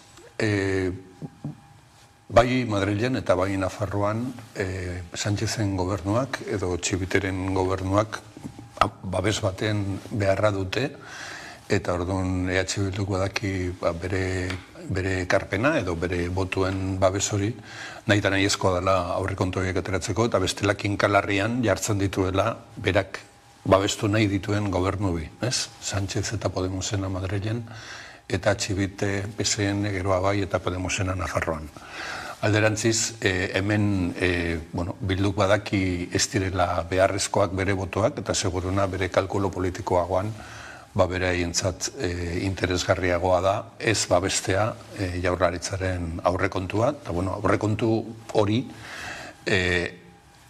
Bai Madrilen eta bai Nafarroan Sánchezen gobernuak edo Txibiteren gobernuak babes baten beharra dute, eta orduan EH Bilduk badaki bere ekarpena edo bere botuen babes hori nahi eta nahi ezkoa dela aurrekontu horiek ateratzeko, eta bestela kinkalarrian jartzen dituela berak babestu nahi dituen gobernu bi, ez? Sánchez eta Podemosena Madrilen, eta Txibite PSN geroa bai eta Podemosena Nafarroan. Alderantziz, hemen Bilduk badaki ez direla beharrezkoak bere botoak, eta seguruna bere kalkulo politikoagoan bere haientzat interesgarriagoa da ez babestea Jaurlaritzaren aurrekontua, eta aurrekontu hori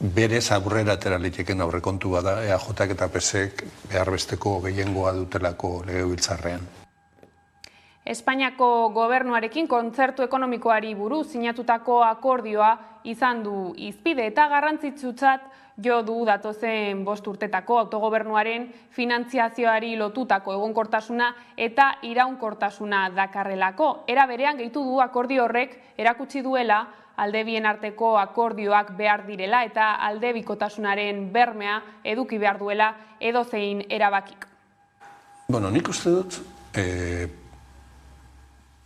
berez aurrera atera liteken aurrekontua da EAJak eta PSek behar besteko gehiengoa dutelako legebiltzarrean. Espainiako gobernuarekin kontzertu ekonomikoari buruz sinatutako akordioa izan du hizpide eta garrantzitsutzat jo du datozen 5 urtetako autogobernuaren finantziazioari lotutako egonkortasuna eta iraunkortasuna dakarrelako. Era berean gehitu du akordio horrek erakutsi duela alde bien arteko akordioak behar direla eta alde bikotasunaren bermea eduki behar duela edozein erabakik. Nik uste dut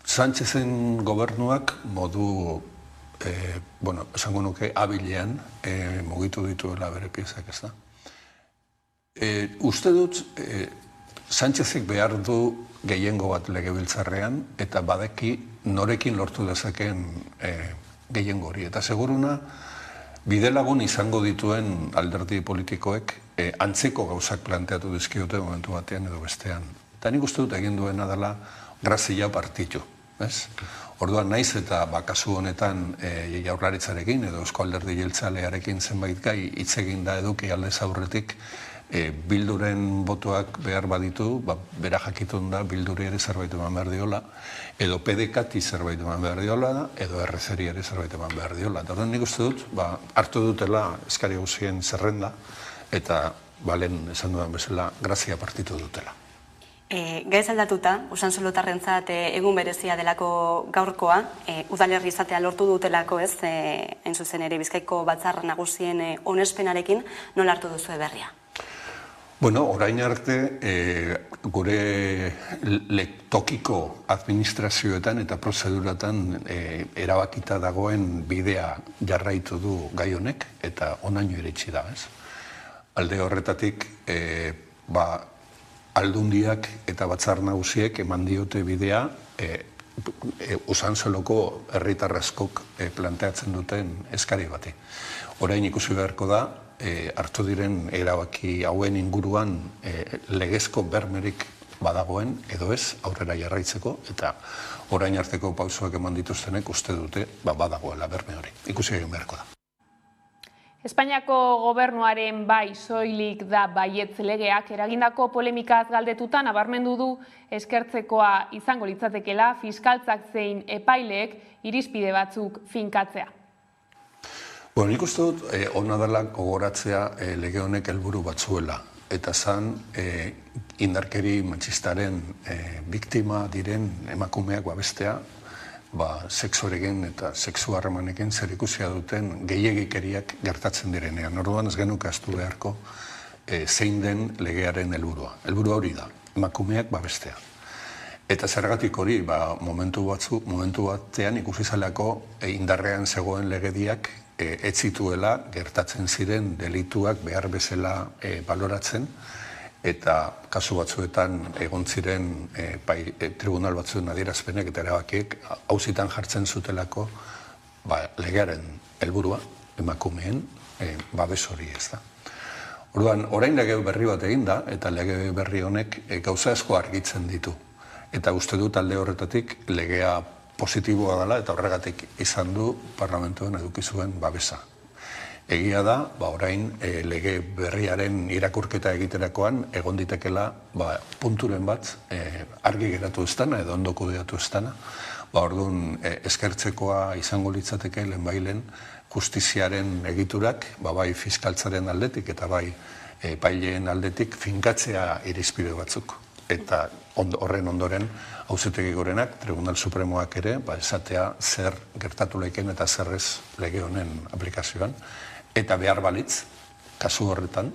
Sánchezen gobernuak modu, esango nuke, abilean mugitu dituela bere piezak, ez da. Uste dut, Sánchezek behar du gehiengo bat legebiltzarrean eta badeki norekin lortu dezakeen gehiengo hori. Eta seguruna, bidelagun izango dituen alderdi politikoek antzeko gauzak planteatu dizkiote momentu batean edo bestean. Eta nik uste dut egin duena dela grazia partitu. Orduan naiz eta kasu honetan Jaurlaritzarekin edo Eusko Alderdi Jeltzalearekin zenbait gai hitz egin da eduki aldez aurretik Bilduren botoak behar baditu, bera jakitun da Bilduri ere zerbait eman behar diola, edo PDKti zerbait eman behar diola, edo RCri ere zerbait eman behar diola. Eta horren nik uste dut, hartu dutela eskari guzien zerrenda, eta balen esan dudan bezala grazia partitu dutela. Gaiz aldatuta, Usansolotarrentzat egun berezia delako gaurkoa, udalerri izatea lortu dutelako ez, hain zuzen ere Bizkaiko batzar nagusien onespenarekin, nola hartu duzu berria? Orain arte, gure tokiko administrazioetan eta prozeduratan erabakita dagoen bidea jarraitu du gai honek, eta onaino iritsi da, ez? Alde horretatik, aldundiak eta batzar nagusiek eman diote bidea Usansoloko herritarraskok planteatzen duten eskari bati. Orain ikusi beharko da, hartu diren erabaki hauen inguruan legezko bermerik badagoen edo ez aurrera jarraitzeko, eta orain arteko pausoak eman dituztenek uste dute badagoela berme hori. Ikusi egin beharko da. Espainiako gobernuaren bai soilik da baietz legeak eragindako polemikaz galdetuta nabarmendu du eskertzekoa izango litzatekela fiskaltzak zein epaileek irizpide batzuk finkatzea. Nik uste dut, ona dela gogoratzea lege honek helburu batzuela. Eta zan, indarkeri matxistaren biktima diren emakumeak babestea, sexuarekin eta sexu harremanekin zer ikusia duten gehiegikeriak gertatzen direnean. Orduan ez genuke ahaztu beharko zein den legearen helburua. Helburua hori da, emakumeak babestea. Eta zergatik hori, momentu batean ikusi zalako indarrean zegoen legediak ez zituela gertatzen ziren delituak behar bezala baloratzen, eta kasu batzuetan egon ziren tribunal batzuen adierazpenek eta erabakiek auzitan jartzen zutelako legearen helburua emakumeen babes hori ez da. Orduan, orain lege berri bat egin da, eta lege berri honek gauza asko argitzen ditu. Eta uste dut alde horretatik legea positiboa dela eta horregatik izan du parlamentuen eduki zuen babesa. Egia da, orain lege berriaren irakurketa egiterakoan egon ditekela punturen bat argi geratu ez dana edo ondo kudeatu ez dana. Orduan eskertzekoa izango litzateke lehenbailen justiziaren egiturak bai fiskaltzaren aldetik eta bai epaileen aldetik finkatzea irizpide batzuk. Eta horren ondoren Auzitegi Gorenak, Tribunal Supremoak ere, esatea zer gertatu leiken eta zer ez lege honen aplikazioan. Eta behar balitz, kasu horretan,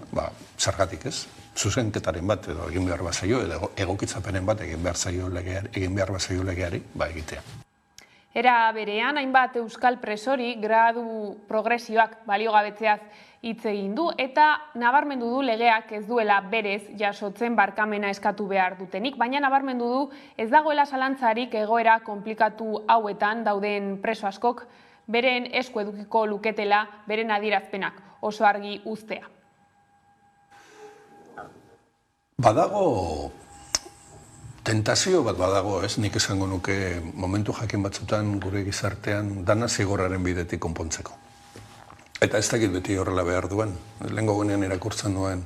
zergatik ez, zuzenketaren bat edo egin behar bazaio, edo egokitzapenen bat egin behar bazaio legeari, egitea. Era berean, hainbat euskal presori gradu progresioak baliogabetzeaz hitz egin du eta nabarmendu du legeak ez duela berez jasotzen barkamena eskatu behar dutenik, baina nabarmendu du ez dagoela zalantzarik egoera konplikatu hauetan dauden preso askok beren esku edukiko luketela beren adierazpenak oso argi uztea. Badago tentazio bat badago, ez? Nik esango nuke momentu jakin batzutan gure gizartean dana zigorraren bidetik konpontzeko. Eta ez dakit beti horrela behar duen. Lehengo guenean irakurtzen duen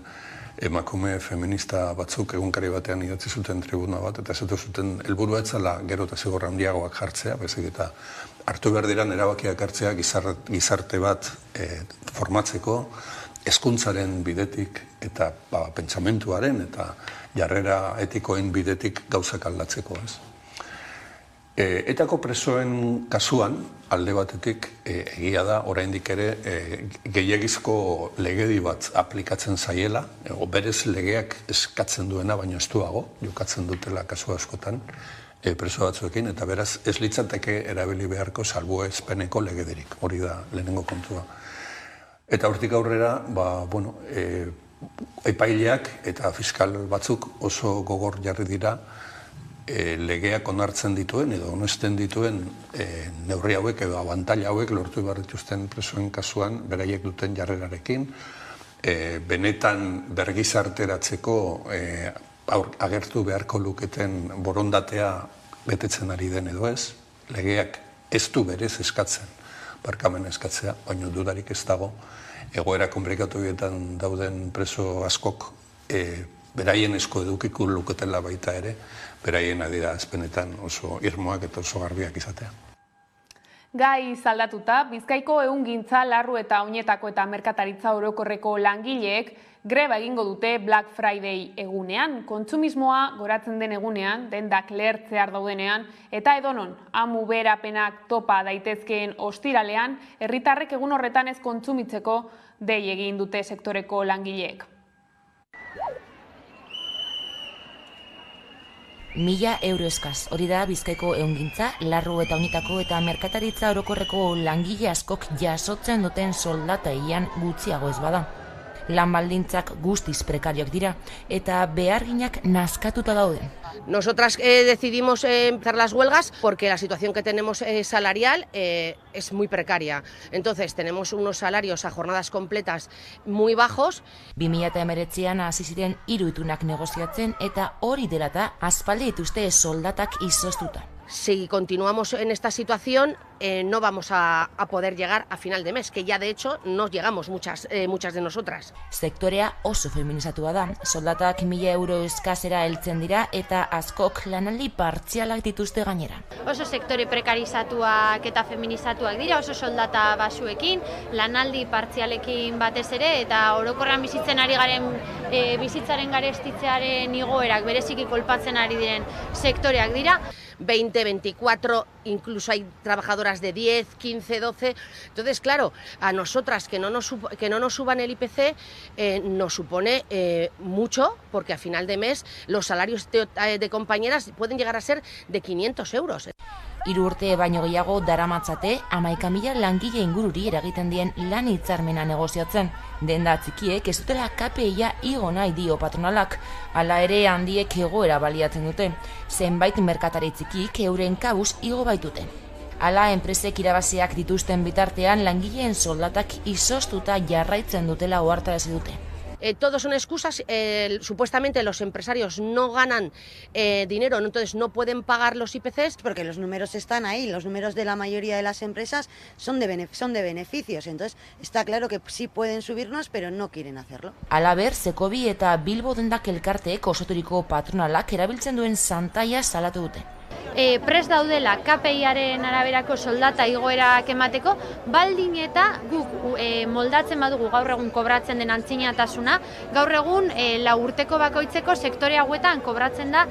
emakume feminista batzuk egunkari batean idatzi zuten tribuna bat, eta esatu zuten helburua etzala gero eta zigorra handiagoak jartzea, bezik eta hartu behar diran erabakiak hartzea gizarte bat formatzeko, hezkuntzaren bidetik eta pentsamentuaren eta jarrera etikoen bidetik gauzak aldatzeko, ez? Etako presoen kasuan, alde batetik, egia da, oraindik ere, gehiagizko legedi bat aplikatzen zaiela, berez legeak eskatzen duena, baino ez duago, jokatzen dutela kasu askotan, preso batzuekin, eta beraz ez litzateke erabili beharko salbuespeneko legedirik, hori da lehenengo kontua. Eta hortik aurrera, epaileak eta fiskal batzuk oso gogor jarri dira legeak onartzen dituen edo onesten dituen neurri hauek edo abantaila hauek lortu behar dituzten presoen kasuan beraiek duten jarrerarekin, benetan bergizarteratzeko agertu beharko luketen borondatea betetzen ari den edo ez, legeak ez du berez eskatzen, barkamen eskatzea, baina dudarik ez dago, egoera konplikatuetan dauden preso askok beraien esko edukiko luketela baita ere, beraien adierazpenetan oso irmoak eta oso garbiak izatea. Gai zaldatuta, Bizkaiko ehungintza, larru eta oinetako eta merkataritza orokorreko langileek greba egingo dute Black Friday egunean, kontsumismoa goratzen den egunean, dendak lehertzear daudenean, eta edonon, amu berapenak topa daitezkeen ostiralean, herritarrek egun horretan ez kontsumitzeko dei egin dute sektoreko langileek. 1000 euro eskaz. Hori da Bizkaiko ehungintza, larru eta oinetako eta merkataritza orokorreko langile askok jasotzen duten soldata ian gutxiago ez bada. Lan baldintzak guztiz prekarioak dira eta beharginak nazkatuta daude. Nosotras decidimos empezar las huelgas porque la situación que tenemos salarial es muy precaria. Entonces tenemos unos salarios a jornadas completas muy bajos. 2019an hasi ziren 3 itunak negoziatzen eta hori dela eta aspaldi dituzte soldatak izoztuta. Si continuamos en esta situación, no vamos a poder llegar a final de mes, que ya de hecho no llegamos muchas de nosotras. Sektorea oso feminizatua da, soldatak 1.000 euro eskasera heltzen dira eta askok lanaldi partzialak dituzte gainera. Oso sektore prekarizatuak eta feminizatuak dira, oso soldata basuekin, lanaldi partzialekin batez ere, eta orokorran bizitzen ari garen bizitzaren garestitzearen igoerak bereziki kolpatzen ari diren sektoreak dira. 20, 24, incluso hay trabajadoras de 10, 15, 12. Entonces, claro, a nosotras que no nos suban el IPC nos supone mucho, porque a final de mes los salarios de compañeras pueden llegar a ser de 500 euros. 3 urte baino gehiago daramatzate 11.000 langile ingururi eragiten dien lan hitzarmena negoziatzen. Denda txikiek ez dutela KPIa igo nahi dio patronalak, hala ere handiek egoera baliatzen dute. Zenbait merkatari txikik euren kabuz igo baitute. Hala, enpresek irabaziak dituzten bitartean langileen soldatak izoztuta jarraitzen dutela ohartarazi dute. Todos son excusas, supuestamente los empresarios no ganan dinero, entonces no pueden pagar los IPCs. Porque los números están ahí, los números de la mayoría de las empresas son de beneficios, entonces está claro que sí pueden subirnos, pero no quieren hacerlo. Halaber, Sekobi eta Bilbo dendak elkarteek osoturiko patronalak erabiltzen duen santaia salatu dute. Prest daudela KPIaren araberako soldata igoerak emateko, baldin eta guk moldatzen badugu gaur egun kobratzen den antzinatasuna, gaur egun 4 urteko bakoitzeko sektore hauetan kobratzen da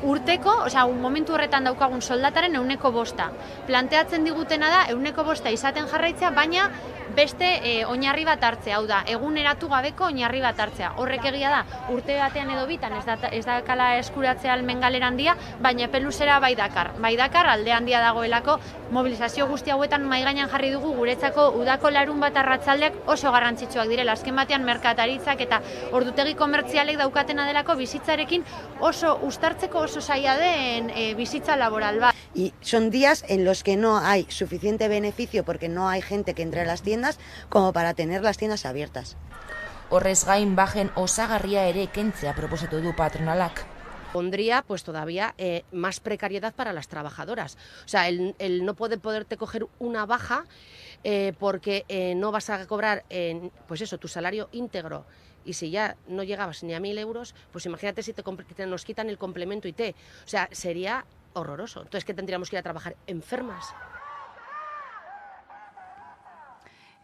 urteko, momentu horretan daukagun soldataren 100%. Planteatzen digutena da 100% izaten jarraitzea, baina beste oinarri bat hartzea, hau da, eguneratu gabeko oinarri bat hartzea. Horrek egia da, urte batean edo bitan ez dakala eskuratzea almen galera handia, baina peluzera bai dakar. Bai dakar alde handia dagoelako, mobilizazio guzti hauetan mahai gainean jarri dugu guretzako udako larun bat arratzaldeak oso garrantzitsuak direla. Azken batean merkataritzak eta ordutegi komertzialek daukatena delako bizitzarekin oso uztartzeko oso zaila den bizitza laboral bat. Y son días en los que no hay suficiente beneficio porque no hay gente que entre a las tiendas como para tener las tiendas abiertas. Horrez gain bajen osagarria ere kentzea proposatu du patronalak. Pondría pues todavía más precariedad para las trabajadoras. O sea, el no poderte coger una baja porque no vas a cobrar pues eso, tu salario íntegro. Y si ya no llegabas ni a 1.000 euros, pues imagínate si nos quitan el complemento IT. O sea, sería horroroso. Entonces, ¿qué tendríamos que ir a trabajar? Enfermas.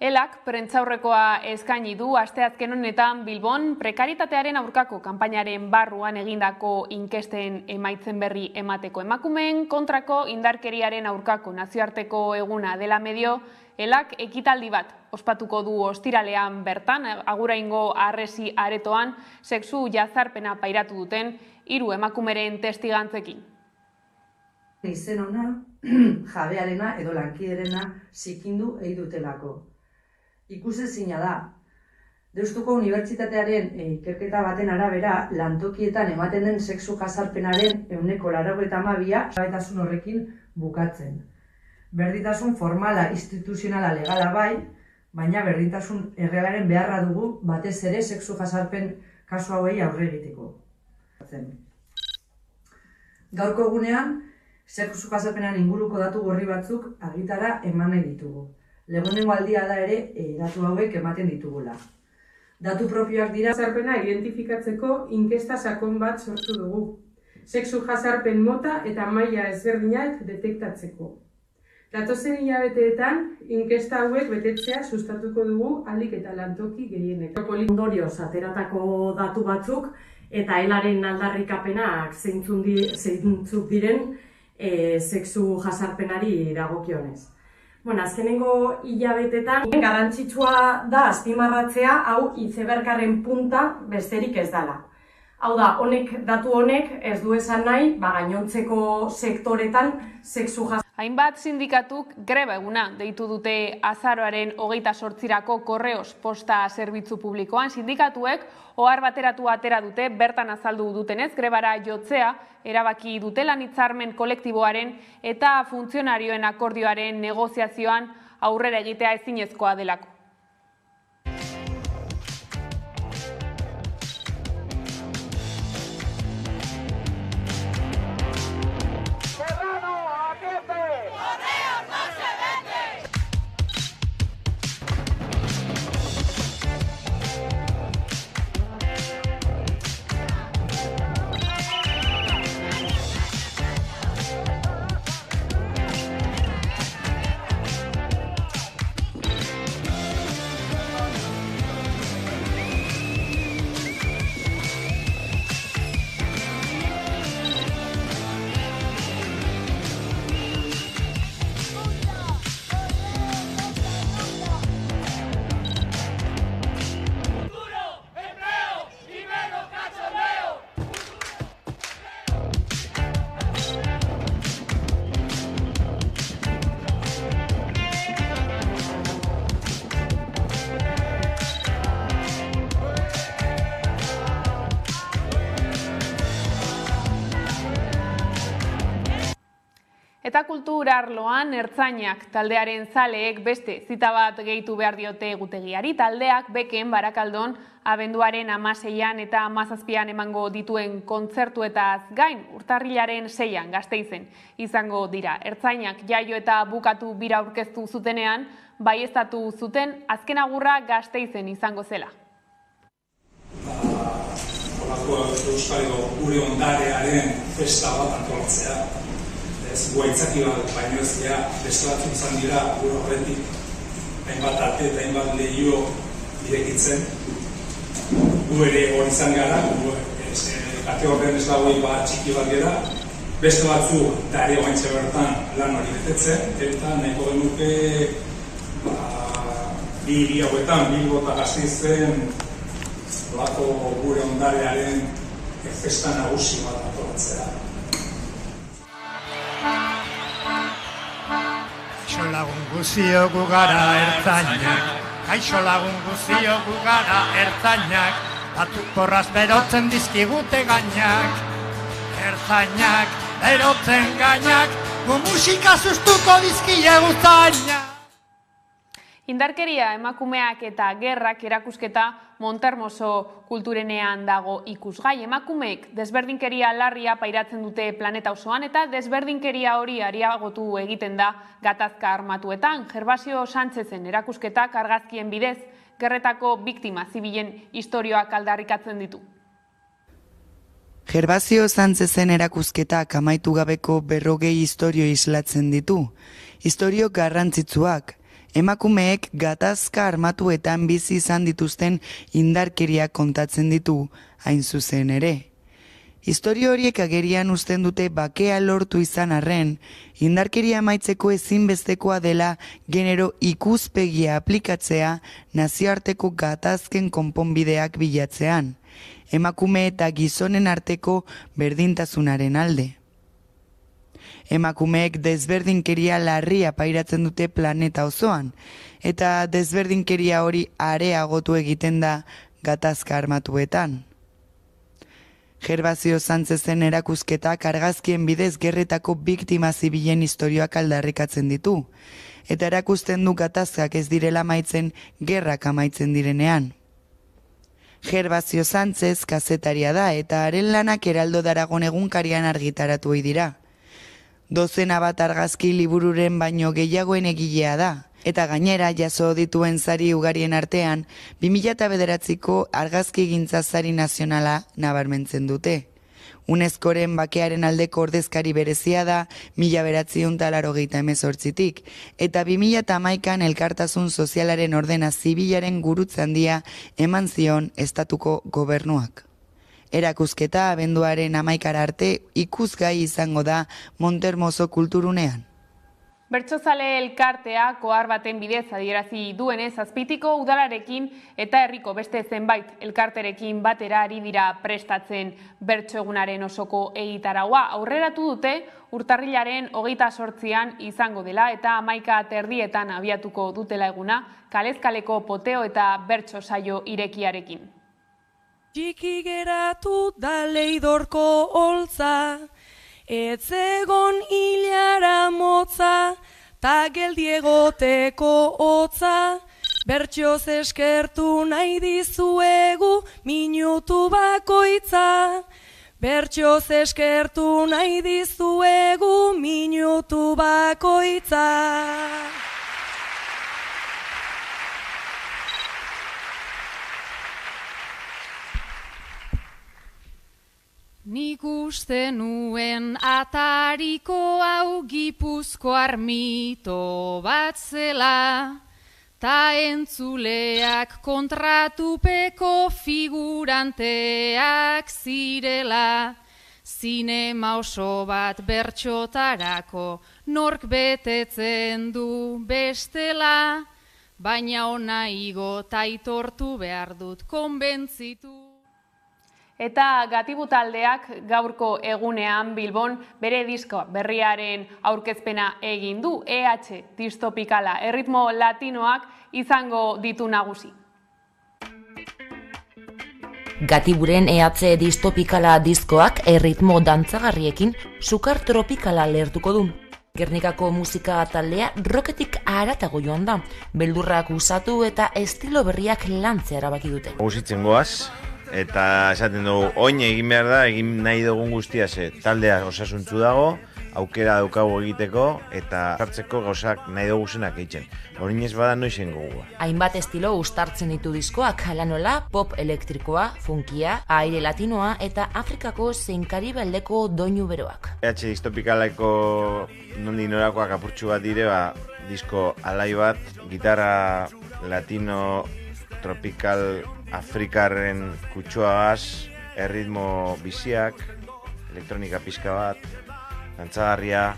Elak prentzaurrekoa eskaini du asteazken honetan Bilbon prekaritatearen aurkako kanpainaren barruan egindako inkesten emaitzen berri emateko. Emakumeen kontrako indarkeriaren aurkako nazioarteko eguna dela medio, Elak ekitaldi bat ospatuko du ostiralean bertan, Aguraingo Harresi aretoan sexu jazarpena pairatu duten 3 emakumeren testigantzekin. Izen ona, jabearena edo lankiderena zikindu ei dutelako. Ikusezina da. Deustuko Unibertsitatearen ikerketa baten arabera, lantokietan ematen den sexu jazarpenaren 82% jabetasun horrekin bukatzen. Berdintasun formala, instituzionala, legala bai, baina berdintasun errealaren beharra dugu batez ere sexu jazarpen kasu hauei aurre egiteko. Gaurko egunean, sexu jazarpenan inguruko datu gorri batzuk argitara eman nahi ditugu. Lehenengo aldia da ere datu hauek ematen ditugula. Datu propioak dira. Jazarpena identifikatzeko inkesta sakon bat sortu dugu. Sexu jazarpen mota eta maila ezberdinak detektatzeko. Datozen hilabeteetan, inkesta hauek betetzea sustatuko dugu ahalik eta lantoki gehienek. Ondorioz ateratako datu batzuk eta Elaren aldarrikapenak zeintzuk diren sexu jazarpenari dagokionez. Azkenengo hilabetetan garrantzitsua da azpimarratzea hau izebergaren punta besterik ez dela. Hau da, datu honek ez du esan nahi, gainontzeko sektoretan sexu jazarpen. Hainbat sindikatuk greba eguna deitu dute azaroaren 28rako Korreos posta zerbitzu publikoan. Sindikatuek ohar bateratu atera dute, bertan azaldu dutenez grebara jotzea erabaki dute lan hitzarmen kolektiboaren eta funtzionarioen akordioaren negoziazioan aurrera egitea ezinezkoa delako. Eta kultura arloan ertzainak taldearen zaleek beste zita bat gehitu behar diote egutegiari. Taldeak Beken Barakaldon abenduaren 16an eta 17an emango dituen kontzertuetaz gain urtarrilaren 6an Gasteizen izango dira. Ertzainak jaio eta bukatu bira aurkeztu zutenean baieztatu zuten azken agurra Gasteizen izango zela. Holako Euskal gure ondarearen festa bat antolatzea. Ez guaitzaki bat, baino ez dira, beste batzuk izan dira, gure horretik, hainbat arte eta hainbat lehio irekitzen. Gu ere hori izan gara, kate horren ez dagoen bat txiki bat dira, beste batzuk dare oaintxe bertan lan hori betetzen, eta nahiko genuke bi hiri hauetan, Bilbo eta Gasteizen, holako gure ondarearen festa nagusi bat antolatzea. Kaixo lagun guziok gu gara ertzainak, kaixo lagun guziok gu gara ertzainak, batzuk porraz berotzen dizkigute gainak, ertzainak berotzen gainak, gu musika sustuko dizkie guztainak. Indarkeria, emakumeak eta gerrak erakusketa Montermoso kulturenean dago ikusgai. Emakumeek desberdinkeria larria pairatzen dute planeta osoan eta desberdinkeria hori areagotu egiten da gatazka armatuetan. Gervasio Sánchezen erakusketak argazkien bidez gerretako biktima zibilen istorioak aldarrikatzen ditu. Gervasio Sánchezen erakusketak amaitu gabeko 40 istorio islatzen ditu. Istorio garrantzitsuak. Emakumeek gatazka armatuetan bizi izan dituzten indarkeria kontatzen ditu, hain zuzen ere. Istorio horiek agerian uzten dute bakea lortu izan arren, indarkeria amaitzeko ezinbestekoa dela genero ikuspegia aplikatzea nazioarteko gatazken konponbideak bilatzean, emakume eta gizonen arteko berdintasunaren alde. Emakumeek desberdinkeria larria pairatzen dute planeta osoan, eta desberdinkeria hori areagotu egiten da gatazka armatuetan. Gervasio Sánchezen erakusketak argazkien bidez gerretako biktima zibilen istorioak aldarrikatzen ditu, eta erakusten du gatazkak ez direla amaitzen gerrak amaitzen direnean. Gervasio Sánchez kazetaria da eta haren lanak Heraldo de Aragon egunkarian argitaratu ohi dira. 12 bat argazki libururen baino gehiagoen egilea da, eta gainera jaso dituen sari ugarien artean 2009ko argazkigintza sari nazionala nabarmentzen dute. UNESCOren bakearen aldeko ordezkari berezia da 1988tik, eta 2011an elkartasun sozialaren ordena zibilaren gurutze handia eman zion estatuko gobernuak. Erakusketa abenduaren 11 arte ikusgai izango da Montermoso kulturunean. Bertsozale elkarteak ohar baten bidez adierazi duenez Azpeitiko udalarekin eta herriko beste zenbait elkarterekin batera ari dira prestatzen bertso egunaren osoko egitaraua. Aurreratu dute urtarrilaren 28an izango dela eta 11:30 abiatuko dutela eguna kalez kaleko poteo eta bertso saio irekiarekin. Txiki geratu da Leidorko holtza, etzegon hilara motza, ta geldi egoteko hotza, bertsoz eskertu nahi dizuegu minutu bakoitza. Bertsoz eskertu nahi dizuegu minutu bakoitza. Nik uste nuen atariko hau Gipuzkoar mito bat zela, ta entzuleak kontratupeko figuranteak zirela. Zinema oso bat bertsotarako nork betetzen du bestela, baina ona igo ta aitortu behar dut konbentzitu. Eta Gatibu taldeak gaurko egunean Bilbon bere disko berriaren aurkezpena egin du. EH distopikala, erritmo latinoak izango ditu nagusi. Gatiburen EH distopikala diskoak erritmo dantzagarriekin sukar tropikala lehertuko du. Gernikako musika taldea rocketik haratago joan da. Beldurrak usatu eta estilo berriak lantzea erabaki dute. Guzitzen goaz. Eta esaten dugu, oin egin behar da, egin nahi dugun guztia ze taldea osasuntzu dago, aukera daukagu egiteko eta hartzeko gauzak nahi duguzenak egiten. Horin ez bada noiz egingo. Hainbat estilo uztartzen ditu diskoak, hala nola pop elektrikoa, funkia, aire latinoa eta Afrikako zein Karibaldeko doinu beroak. EH distopikaleko nondi norakoak apurtxu bat dire, disko alai bat, gitarra latino, tropikal, afrikarren kutsuagaz, erritmo biziak, elektronika pixka bat, dantzagarria,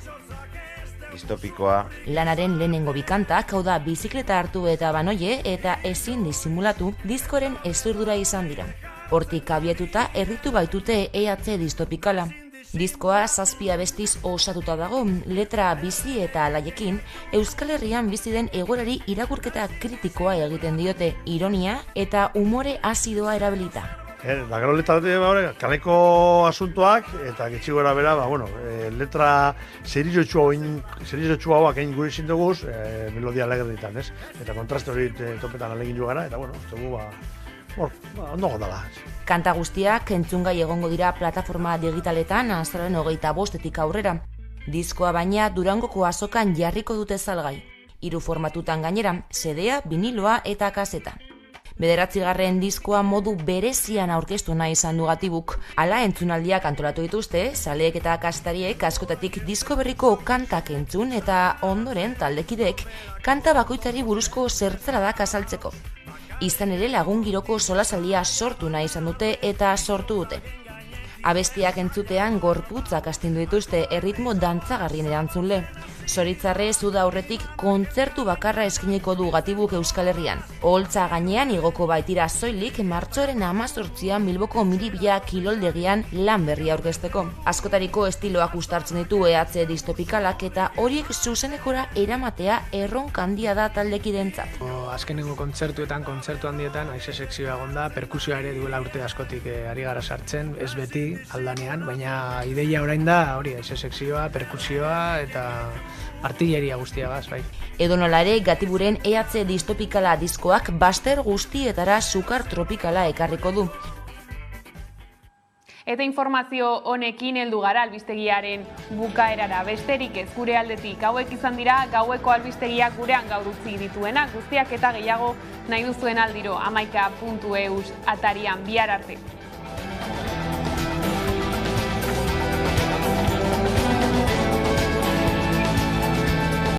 distopikoa. Lanaren lehenengo bikantak, hau da bizikleta hartu eta banoie eta ezin disimulatu diskoren ezurdura izan dira. Hortik abietuta erritu baitute EH distopikala. Diskoa 7 abestiz osatuta dago, letra bizi eta alaiekin, Euskal Herrian bizi den egoerari irakurketa kritikoa egiten diote, ironia eta umore azidoa erabilita. Da gero letra kaleko asuntoak eta gitxi gora bera, letra zerizotxua hauak egin gure zindoguz, melodia alegretan, ez? Eta kontraste hori topetan alegin jo gara, eta uste gu, ondo gondala. Kanta guztiak entzungai egongo dira plataforma digitaletan azaroaren 25etik aurrera. Diskoa baina Durangoko azokan jarriko dute salgai. 3 formatutan gainera, CD-a, viniloa eta kaseta. 9. diskoa modu berezian aurkeztu nahi izan du Gatibuk. Hala entzunaldiak antolatu dituzte, zaleek eta kasetariek askotatik disko berriko kantak entzun eta ondoren taldekidek kanta bakoitzari buruzko zertzaradak azaltzeko. Izan ere lagun giroko solasaldia sortu nahi izan dute eta sortu dute. Abestiak entzutean gorputzak astindu dituzte erritmo dantzagarrien erantzunle. Zoritzarrez uda aurretik kontzertu bakarra eskiniko du Gatibuk Euskal Herrian. Oholtza gainean igoko baitira soilik martxoaren 18an Bilboko Miribilla kiroldegian lan berria aurkezteko. Askotariko estiloak uztartzen ditu EH distopikalak eta horiek zuzenekora eramatea erronka handia da taldekidentzat. Azkenengo kontzertu handietan aize sekzioa egonda, perkusioa ere duela urte askotik ari gara sartzen, ez beti aldanean, baina ideia orain da hori aize sekzioa, perkusioa eta artilleria guztiagaz, bai. Edonola ere, Gatiburen EH distopikala diskoak baster guztietara sukar tropikala ekarriko du. Eta informazio honekin heldu gara albistegiaren bukaerara. Besterik ez gure aldetik hauek izan dira gaueko albistegiak gurean gaur utzi dituenak. Guztiak eta gehiago nahi duzuen aldiro 11.eus atarian bihar arte.